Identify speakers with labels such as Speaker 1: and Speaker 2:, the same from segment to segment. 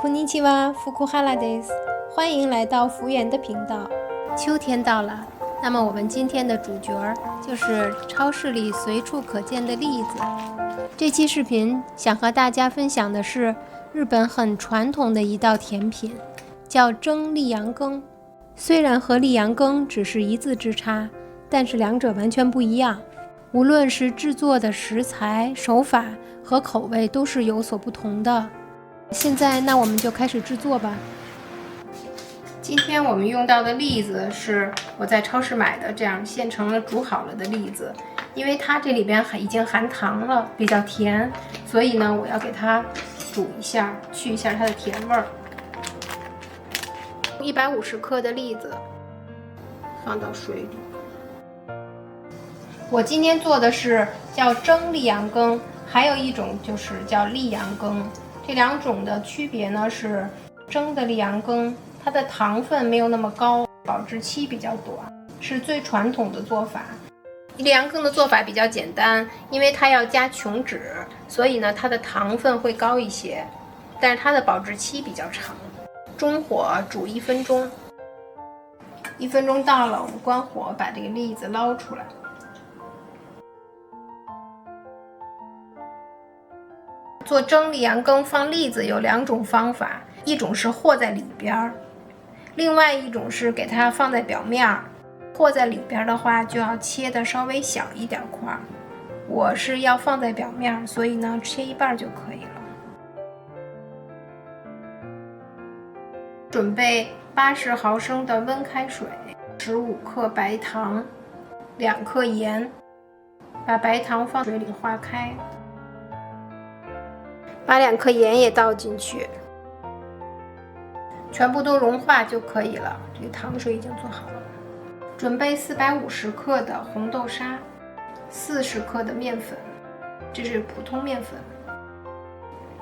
Speaker 1: こんにちは，福库哈拉です。欢迎来到福源的频道。秋天到了，那么我们今天的主角就是超市里随处可见的栗子。这期视频想和大家分享的是日本很传统的一道甜品，叫蒸栗羊羹。虽然和栗羊羹只是一字之差，但是两者完全不一样。无论是制作的食材、手法和口味都是有所不同的。现在那我们就开始制作吧。今天我们用到的栗子是我在超市买的，这样现成了煮好了的栗子。因为它这里边已经含糖了，比较甜，所以呢我要给它煮一下，去一下它的甜味儿。150克的栗子放到水里。我今天做的是叫蒸栗羊羹，还有一种就是叫栗羊羹。这两种的区别呢是，蒸的栗羊羹它的糖分没有那么高，保质期比较短，是最传统的做法。栗羊羹的做法比较简单，因为它要加琼脂，所以呢它的糖分会高一些，但是它的保质期比较长。中火煮1分钟，1分钟到了，我们关火把这个栗子捞出来。做蒸栗羊羹放栗子有2种方法，一种是和在里边，另外一种是给它放在表面。和在里边的话，就要切的稍微小一点块，我是要放在表面，所以呢切一半就可以了。准备80毫升的温开水，15克白糖，2克盐，把白糖放水里化开。把2克盐也倒进去，全部都融化就可以了。这个糖水已经做好了。准备450克的红豆沙，40克的面粉，这是普通面粉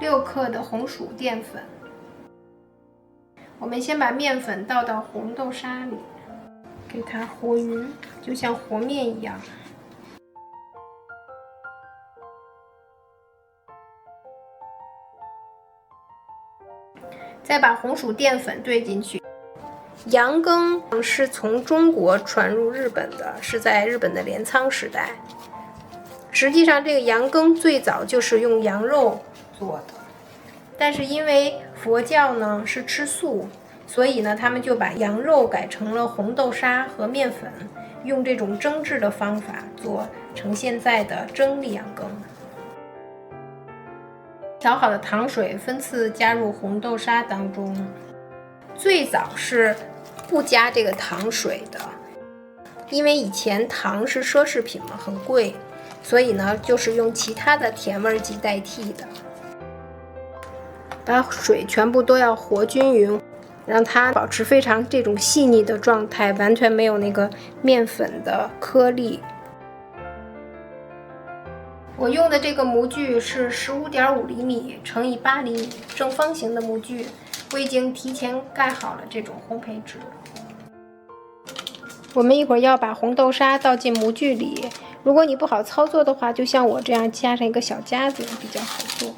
Speaker 1: ，6克的红薯淀粉。我们先把面粉倒到红豆沙里，给它和匀，就像和面一样。再把红薯淀粉兑进去。羊羹是从中国传入日本的，是在日本的镰仓时代。实际上这个羊羹最早就是用羊肉做的，但是因为佛教呢是吃素，所以呢他们就把羊肉改成了红豆沙和面粉，用这种蒸制的方法做成现在的蒸栗羊羹。调好的糖水分次加入红豆沙当中。最早是不加这个糖水的，因为以前糖是奢侈品嘛，很贵，所以呢就是用其他的甜味剂代替的。把水全部都要和均匀，让它保持非常这种细腻的状态，完全没有那个面粉的颗粒。我用的这个模具是15.5厘米乘以8厘米正方形的模具，我已经提前盖好了这种烘焙纸。我们一会儿要把红豆沙倒进模具里，如果你不好操作的话，就像我这样加上一个小夹子比较好做。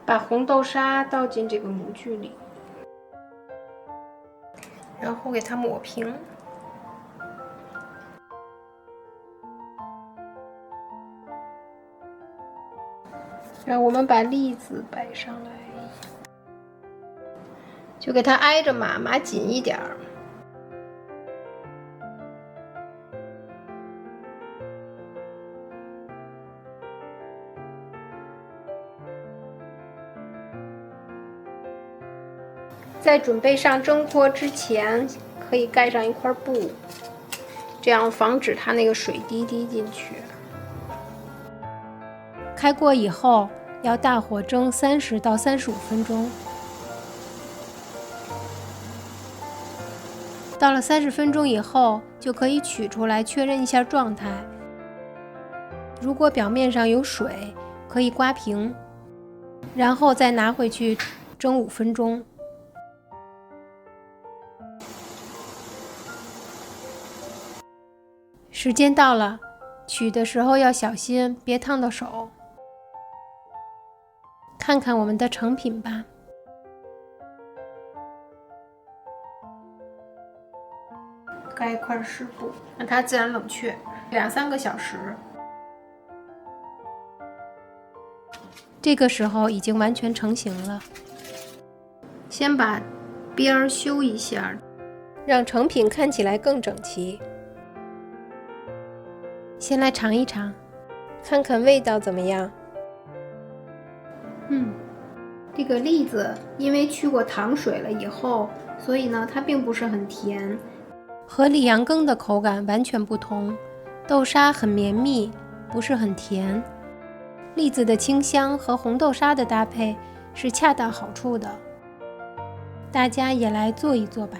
Speaker 1: 把红豆沙倒进这个模具里，然后给它抹平。然后我们把栗子摆上来，就给它挨着码紧一点儿。在准备上蒸锅之前，可以盖上一块布，这样防止它那个水滴进去。开锅以后要大火蒸30到35分钟。到了30分钟以后，就可以取出来确认一下状态。如果表面上有水，可以刮平，然后再拿回去蒸5分钟。时间到了，取的时候要小心，别烫到手。看看我们的成品吧。一块湿布，让它自然冷却2-3个小时。这个时候已经完全成型了。先把边儿修一下，让成品看起来更整齐。先来尝一尝，看看味道怎么样。这个栗子因为去过糖水了以后，所以呢它并不是很甜，和里阳羹的口感完全不同。豆沙很绵密，不是很甜。栗子的清香和红豆沙的搭配是恰到好处的。大家也来做一做吧。